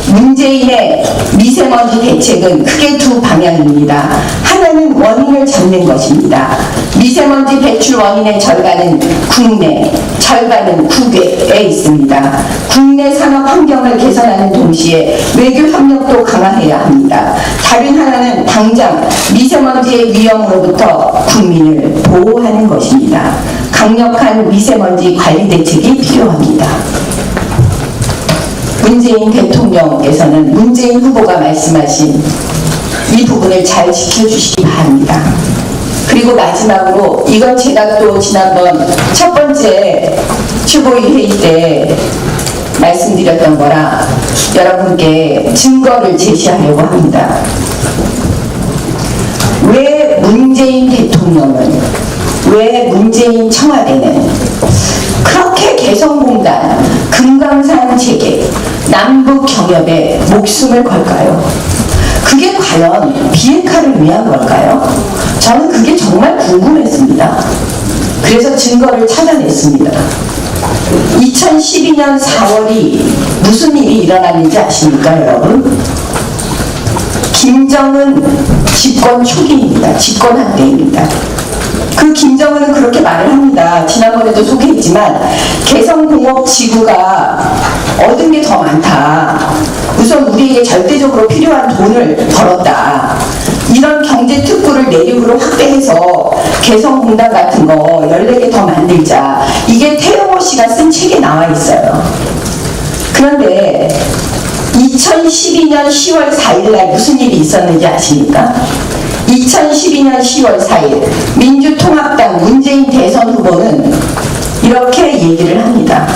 문재인의 미세먼지 대책은 크게 두 방향입니다. 하나는 원인을 잡는 것입니다. 미세먼지 배출 원인의 절반은 국내, 절반은 국외에 있습니다. 국내 산업 환경을 개선하는 동시에 외교 협력도 강화해야 합니다. 다른 하나는 당장 미세먼지의 위험으로부터 국민을 보호하는 것입니다. 강력한 미세먼지 관리 대책이 필요합니다. 문재인 대통령께서는 문재인 후보가 말씀하신 이 부분을 잘 지켜주시기 바랍니다. 그리고 마지막으로 이건 제가 또 지난번 첫 번째 최고위 회의 때 말씀드렸던 거라 여러분께 증거를 제시하려고 합니다. 왜 문재인 대통령은, 왜 문재인 청와대는 그렇게 개성공단, 금강산 재개, 남북 경협에 목숨을 걸까요? 그게 과연 비핵화를 위한 걸까요? 저는 그게 정말 궁금했습니다. 그래서 증거를 찾아냈습니다. 2012년 4월이 무슨 일이 일어났는지 아십니까, 여러분? 김정은 집권 초기입니다. 집권한 때입니다. 그 김정은은 그렇게 말을 합니다. 지난번에도 소개했지만 개성공업지구가 얻은 게 더 많다. 우선 우리에게 절대적으로 필요한 돈을 벌었다. 이런 경제 특구를 내륙으로 확대해서 개성공단 같은 거 14개 더 만들자. 이게 태영호 씨가 쓴 책에 나와 있어요. 그런데 2012년 10월 4일날 무슨 일이 있었는지 아십니까? 2012년 10월 4일 민주통합당 문재인 대선 후보는 이렇게 얘기를 합니다.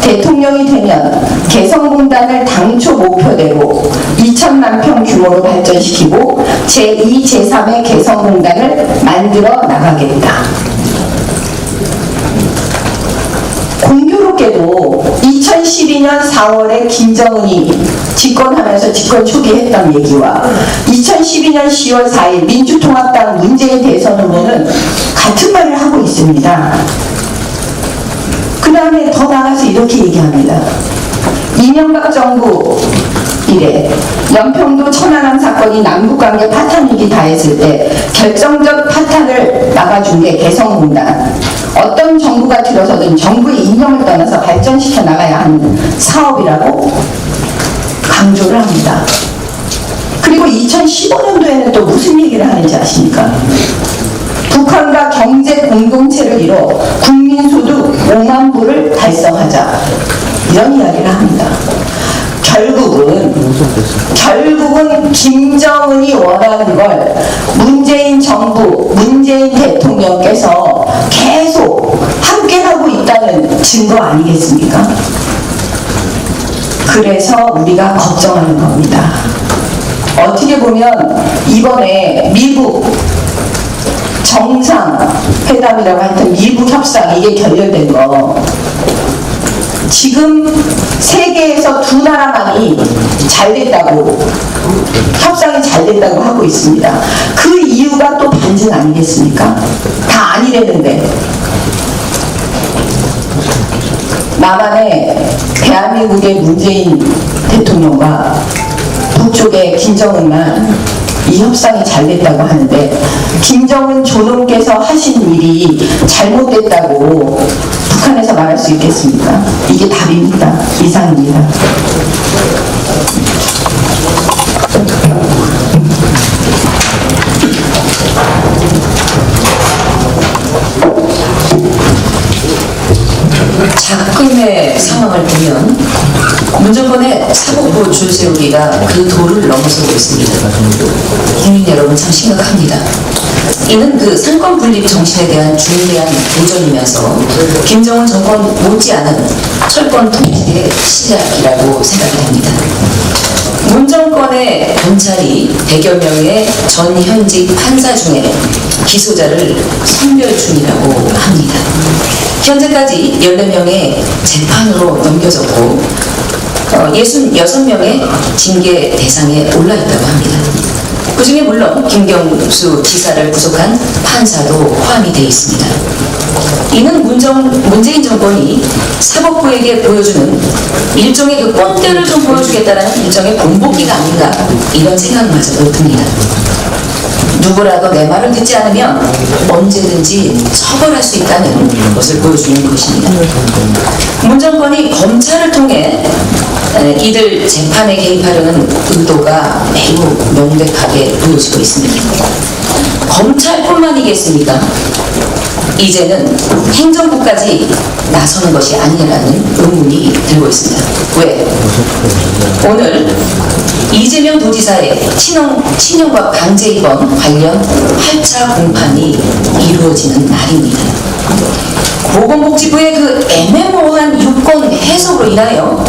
대통령이 되면 개성공단을 당초 목표대로 2천만 평 규모로 발전시키고 제2, 제3의 개성공단을 만들어 나가겠다. 공교롭게도 2012년 4월에 김정은이 집권하면서 집권 초기에 했던 얘기와 2012년 10월 4일 민주통합당 문재인 대선 후보는 같은 말을 하고 있습니다. 그 다음에 더 나가서 이렇게 얘기합니다. 이명박 정부 이래 연평도 천안함 사건이 남북관계 파탄위기 다했을 때 결정적 파탄을 막아준 게 개성공단. 어떤 정부가 들어서든 정부의 이념을 떠나서 발전시켜 나가야 하는 사업이라고 강조를 합니다. 그리고 2015년도에는 또 무슨 얘기를 하는지 아십니까? 북한과 경제 공동체를 이뤄 국민소득 5만 불을 달성하자. 이런 이야기를 합니다. 결국은 김정은이 원하는 걸 문재인 정부, 문재인 대통령께서 계속 함께하고 있다는 증거 아니겠습니까? 그래서 우리가 걱정하는 겁니다. 어떻게 보면 이번에 미국 정상회담이라고 하여튼 미국 협상 이게 결렬된 거 지금 세계에서 두 나라만이 잘 됐다고 협상이 잘 됐다고 하고 있습니다. 그 이유가 또 반증 아니겠습니까? 다 아니랬는데 남한의 대한민국의 문재인 대통령과 북쪽의 김정은만 이 협상이 잘 됐다고 하는데 김정은 존엄께서 하신 일이 잘못됐다고 북한에서 말할 수 있겠습니까? 이게 답입니다. 이상입니다. 작금의 상황을 보면 문정권의 사법부 줄세우기가 그 도를 넘어서고 있습니다. 국민 여러분 참 심각합니다. 이는 그 상권 분립 정신에 대한 중대한 도전이면서 김정은 정권 못지않은 철권 통치의 시작이라고 생각이 됩니다. 문 정권의 검찰이 100여 명의 전 현직 판사 중에 기소자를 선별 중이라고 합니다. 현재까지 14명의 재판으로 넘겨졌고 66명의 징계 대상에 올라있다고 합니다. 그 중에 물론 김경수 지사를 구속한 판사도 포함이 되어 있습니다. 이는 문재인 정권이 사법부에게 보여주는 일종의 그 꼰대를 좀 보여주겠다는 일종의 본보기가 아닌가, 이런 생각마저도 듭니다. 누구라도 내 말을 듣지 않으면 언제든지 처벌할 수 있다는 것을 보여주는 것입니다. 문 정권이 검찰을 통해 이들 재판에 개입하려는 의도가 매우 명백하게 보여지고 있습니다. 검찰뿐만이겠습니까? 이제는 행정부까지 나서는 것이 아니라는 의문이 들고 있습니다. 왜? 오늘 이재명 도지사의 친형과 강제 입원 관련 8차 공판이 이루어지는 날입니다. 보건복지부의 그 애매모호한 유권 해석으로 인하여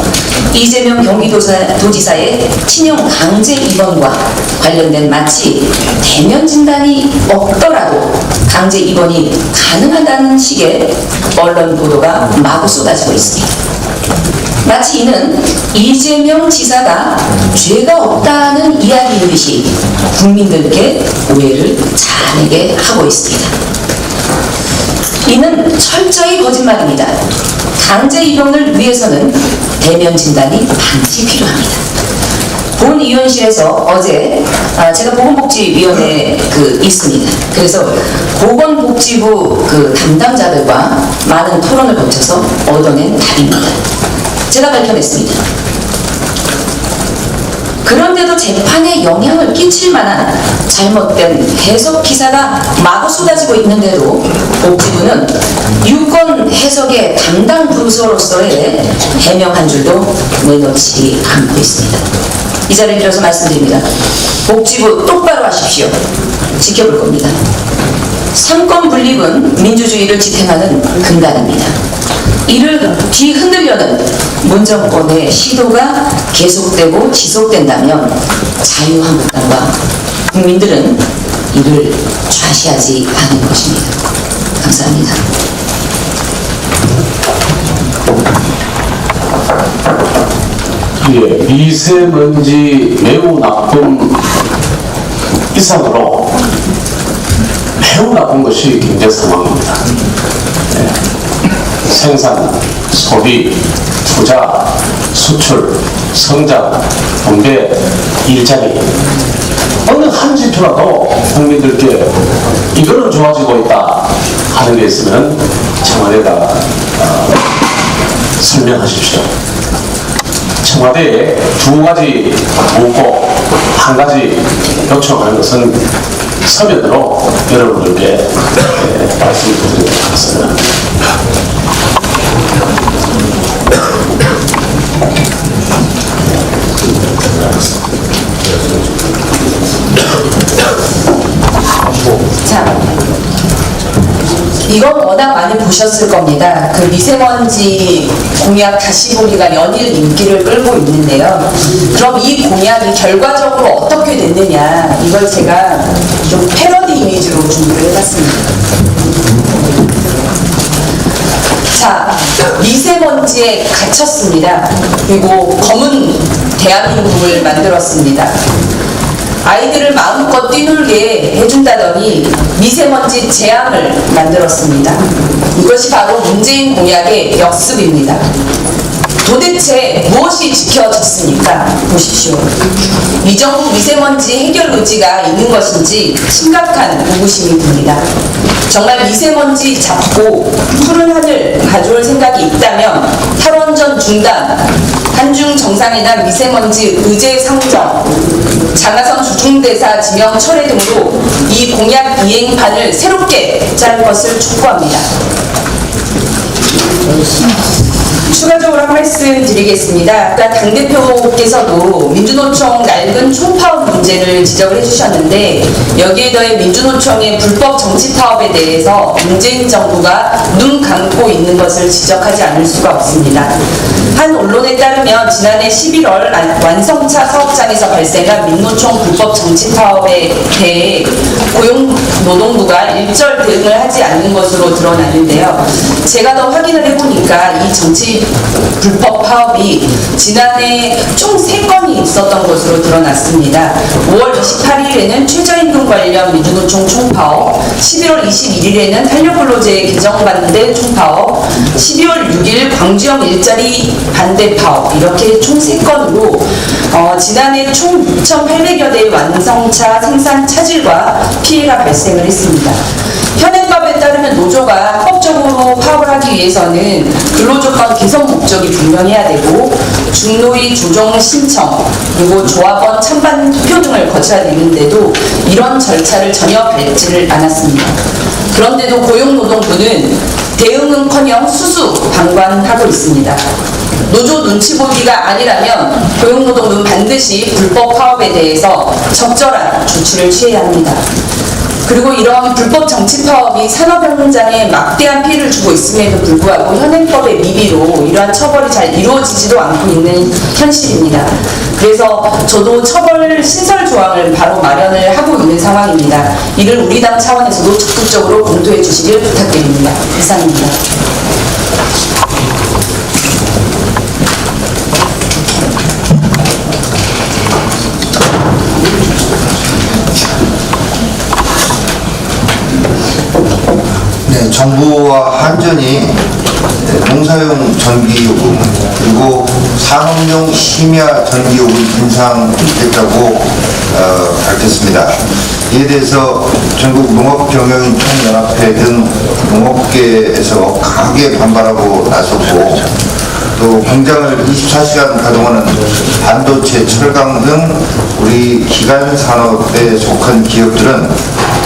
이재명 경기도지사의 친형 강제 입원과 관련된 마치 대면 진단이 없더라도 강제 입원이 가능하다는 식의 언론 보도가 마구 쏟아지고 있습니다. 마치 이는 이재명 지사가 죄가 없다는 이야기인 듯이 국민들께 오해를 자아내게 하고 있습니다. 이는 철저히 거짓말입니다. 강제 입원을 위해서는 대면 진단이 반드시 필요합니다. 본위원실에서 어제 제가 보건복지위원회에 있습니다. 그래서 보건복지부 담당자들과 많은 토론을 거쳐서 얻어낸 답입니다. 제가 밝혀냈습니다. 그런데도 재판에 영향을 끼칠 만한 잘못된 해석 기사가 마구 쏟아지고 있는데도 복지부는 유권 해석의 담당 부서로서의 해명 한 줄도 내놓지 않고 있습니다. 이 자리를 빌어서 말씀드립니다. 복지부 똑바로 하십시오. 지켜볼 겁니다. 삼권 분립은 민주주의를 지탱하는 근간입니다. 이를 뒤흔들려는 문 정권의 시도가 계속되고 지속된다면 자유한국당과 국민들은 이를 좌시하지 않을 것입니다. 감사합니다. 예, 미세먼지 매우 나쁜 이상으로 매우 나쁜 것이 경제 상황입니다. 생산, 소비, 투자, 수출, 성장, 경제, 일자리, 어느 한 지표라도 국민들께 이거는 좋아지고 있다 하는 게 있으면 청와대가 설명하십시오. 청와대에 두 가지 묻고 한 가지 요청하는 것은 서면으로 여러분들께 말씀드리도록 하겠습니다. 자, 이건 워낙 많이 보셨을 겁니다. 그 미세먼지 공약 다시 보기가 연일 인기를 끌고 있는데요. 그럼 이 공약이 결과적으로 어떻게 됐느냐, 이걸 제가 좀 패러디 이미지로 준비를 해봤습니다. 자, 미세먼지에 갇혔습니다. 그리고 검은 대한민국을 만들었습니다. 아이들을 마음껏 뛰놀게 해준다더니 미세먼지 재앙을 만들었습니다. 이것이 바로 문재인 공약의 역습입니다. 도대체 무엇이 지켜졌습니까? 보십시오. 이 정부 미세먼지 해결 의지가 있는 것인지 심각한 의구심이 듭니다. 정말 미세먼지 잡고 푸른 하늘 가져올 생각이 있다면 탈원전 중단, 한중 정상회담 미세먼지 의제 상정, 장하성 주중대사 지명 철회 등으로 이 공약 이행판을 새롭게 짤 것을 촉구합니다. 추가적으로 한 말씀 드리겠습니다. 아까 당대표께서도 민주노총 낡은 총파업 문제를 지적을 해주셨는데 여기에 더해 민주노총의 불법 정치 파업에 대해서 문재인 정부가 눈 감고 있는 것을 지적하지 않을 수가 없습니다. 한 언론에 따르면 지난해 11월 완성차 사업장에서 발생한 민노총 불법 정치 파업에 대해 고용노동부가 일절 대응을 하지 않는 것으로 드러났는데요. 제가 더 확인을 해보니까 이 정치 불법 파업이 지난해 총 3건이 있었던 것으로 드러났습니다. 5월 28일에는 최저임금 관련 민주노총 총파업, 11월 21일에는 탄력근로제 개정 반대 총파업, 12월 6일 광주형 일자리 반대 파업, 이렇게 총 3건으로 지난해 총 6,800여 대의 완성차 생산 차질과 피해가 발생을 했습니다. 현행법에 따르면 노조가 합법적으로 파업을 하기 위해서는 근로조건 개선 목적이 분명해야 되고 중노위 조정 신청 그리고 조합원 찬반 투표 등을 거쳐야 되는데도 이런 절차를 전혀 밟지를 않았습니다. 그런데도 고용노동부는 대응은커녕 수수 방관하고 있습니다. 노조 눈치 보기가 아니라면 고용노동부는 반드시 불법 파업에 대해서 적절한 조치를 취해야 합니다. 그리고 이런 불법 정치 파업이 산업 현장에 막대한 피해를 주고 있음에도 불구하고 현행법의 미비로 이러한 처벌이 잘 이루어지지도 않고 있는 현실입니다. 그래서 저도 처벌 신설 조항을 바로 마련을 하고 있는 상황입니다. 이를 우리 당 차원에서도 적극적으로 검토해 주시길 부탁드립니다. 이상입니다. 네, 정부와 한전이 농사용 전기요금 그리고 산업용 심야 전기요금 인상했다고 밝혔습니다. 이에 대해서 전국 농업경영인총연합회 등 농업계에서 강하게 반발하고 나섰고 또 공장을 24시간 가동하는 반도체, 철강 등 우리 기간 산업에 속한 기업들은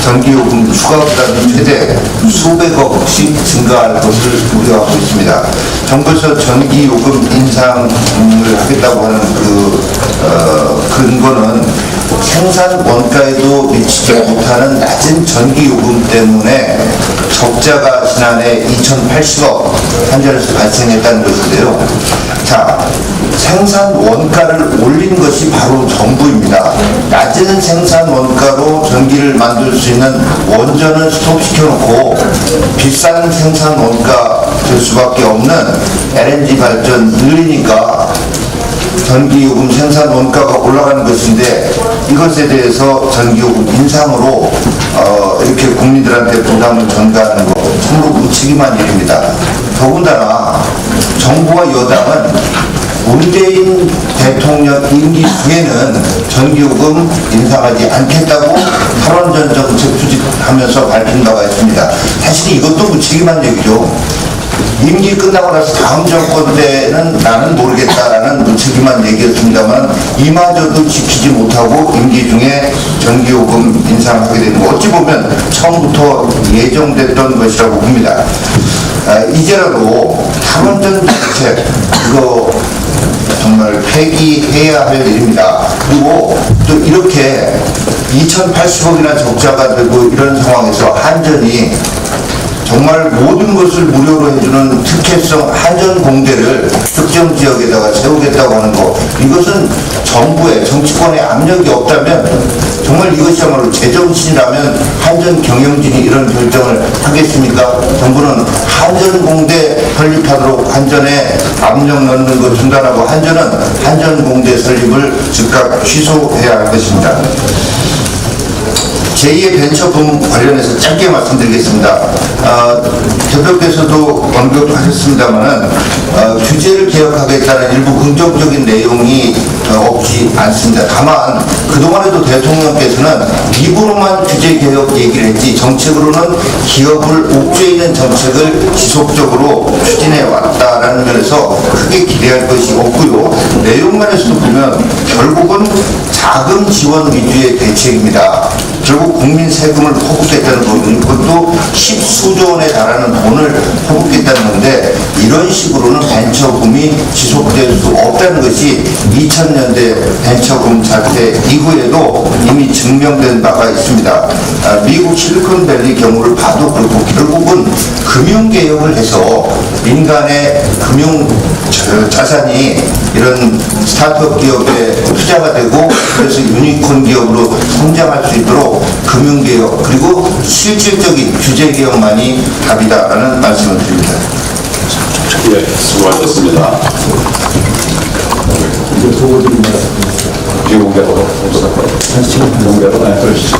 전기요금 추가 부담이 최대 수백억씩 증가할 것을 우려하고 있습니다. 정부에서 전기요금 인상을 하겠다고 하는 근거는 생산 원가에도 미치지 못하는 낮은 전기요금 때문에 적자가 지난해 2,080억 한전에서 발생했다는 것인데요. 자, 생산 원가를 올린 것이 바로 정부입니다. 낮은 생산 원가로 전기를 만들 수 있는 원전을 스톱시켜놓고 비싼 생산 원가 될 수밖에 없는 LNG 발전 늘리니까 전기요금 생산 원가가 올라가는 것인데 이것에 대해서 전기요금 인상으로 이렇게 국민들한테 부담을 전가하는 것 참으로 무책임한 일입니다. 더군다나 정부와 여당은 문재인 대통령 임기 중에는 전기요금 인상하지 않겠다고 8원 전 정책 수립하면서 밝힌 바가 있습니다. 사실 이것도 무책임한 얘기죠. 임기 끝나고 나서 다음 정권 때는 나는 모르겠다라는 무책임한 얘기였습니다만 이마저도 지키지 못하고 임기 중에 전기요금 인상하게 되는 거 어찌 보면 처음부터 예정됐던 것이라고 봅니다. 이제라도 탈원전 정책 이거 정말 폐기해야 할 일입니다. 그리고 또 이렇게 2,080억이나 적자가 되고 이런 상황에서 한전이 정말 모든 것을 무료로 해주는 특혜성 한전공대를 특정 지역에다가 세우겠다고 하는 것, 이것은 정부의 정치권의 압력이 없다면 정말 이것이야말로 제정신이라면 한전 경영진이 이런 결정을 하겠습니까? 정부는 한전공대 설립하도록 한전에 압력 넣는 것 중단하고 한전은 한전공대 설립을 즉각 취소해야 할 것입니다. 제2의 벤처붐 관련해서 짧게 말씀드리겠습니다. 대표께서도 언급하셨습니다만은 규제를 개혁하겠다는 일부 긍정적인 내용이 없지 않습니다. 다만 그동안에도 대통령께서는 입으로만 규제 개혁 얘기를 했지 정책으로는 기업을 옥죄이는 정책을 지속적으로 추진해 왔다라는 면에서 크게 기대할 것이 없고요. 내용면에서도 보면 결국은 자금 지원 위주의 대책입니다. 결국 국민 세금을 허북했다는 부분이 그것도 10수조 원에 달하는 돈을 허북했다는 건데 이런 식으로는 벤처금이 지속될 수 없다는 것이 2000년대 벤처금 사태 이후에도 이미 증명된 바가 있습니다. 미국 실리콘밸리 경우를 봐도 그렇고 결국은 금융개혁을 해서 민간의 금융 자산이 이런 스타트업 기업에 투자가 되고 그래서 유니콘 기업으로 성장할 수 있도록 금융개혁 그리고 실질적인 규제개혁만이 답이다라는 말씀을 드립니다. 예, 수고하셨습니다. 비공개로 공개로 그러시죠.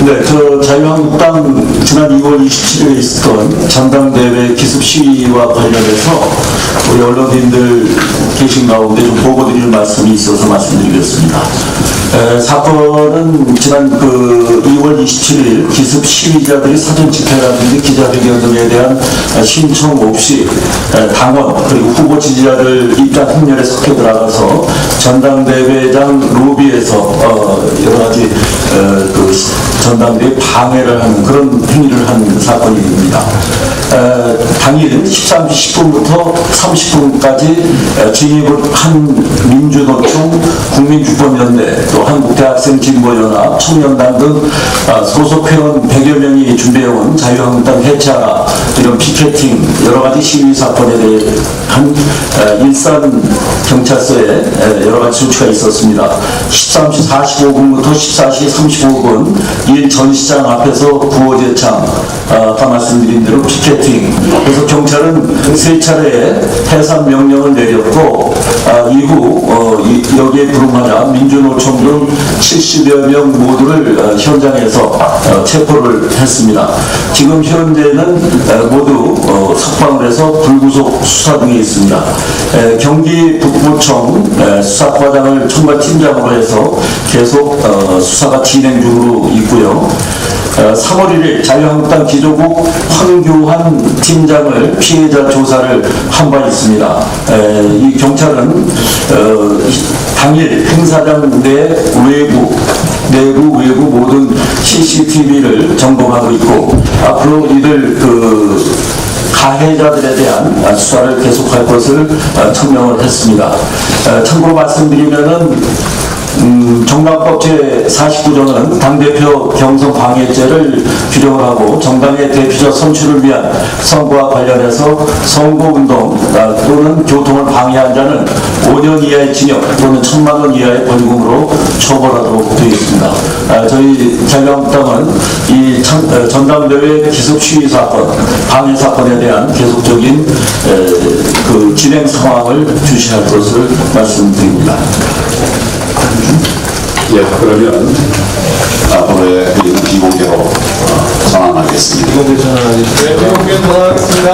네, 자유한국당 지난 2월 27일에 있었던 전당대회 기습 시위와 관련해서 우리 언론인들 계신 가운데 좀 보고드릴 말씀이 있어서 말씀드리겠습니다. 사건은 지난 2월 27일 기습 시위자들이 사전 집회라든지 기자회견 등에 대한 신청 없이 당원 그리고 후보 지지자들 입장 행렬에 섞여 들어가서 전당대회장 로비에서 여러 가지 전당대회 방해를 하는 그런 행위를 한 사건입니다. 당일 13시 10분부터 30분까지 진입을 한 민주노총, 국민주권연대, 또 한국대학생진보연합, 청년단 등 소속 회원 100여 명이 준비해온 자유한국당 해체하라 이런 피켓팅 여러 가지 시위 사건에 대한 일산 경찰서에 여러 가지 조치가 있었습니다. 13시 45분부터 14시 35분 일 전시장 앞에서 구호제창 아까 말씀드린 대로 피켓팅 그래서 경찰은 세 차례 해산 명령을 내렸고 이후 여기에 불응하자 민주노총 등 70여 명 모두를 현장에서 체포를 했습니다. 지금 현재는 모두 석방을 해서 불구속 수사 등에 있습니다. 경기 북부청 수사과장을 총괄팀장으로 해서 계속 수사가 진행 중으로 있고요. 3월 1일 자유한국당 기조국 황교안 팀장을 피해자 조사를 한 바 있습니다. 이 경찰은 당일 행사장 내 내부 외부 모든 CCTV를 점검하고 있고 앞으로 이들 가해자들에 대한 수사를 계속할 것을 천명을 했습니다. 참고로 말씀드리면은 정당법 제49조는 당대표 경선 방해죄를 규정을 하고 정당의 대표자 선출을 위한 선거와 관련해서 선거운동 또는 교통을 방해한 자는 5년 이하의 징역 또는 1,000만 원 이하의 벌금으로 처벌하도록 되어 있습니다. 저희 자유한국당은 이 전당대회 기습 시위 사건, 방해 사건에 대한 계속적인 진행 상황을 주시할 것을 말씀드립니다. 예, 그러면 앞으로의 회의는 비공개로 전환하겠습니다. 비공개 전환하겠습니다.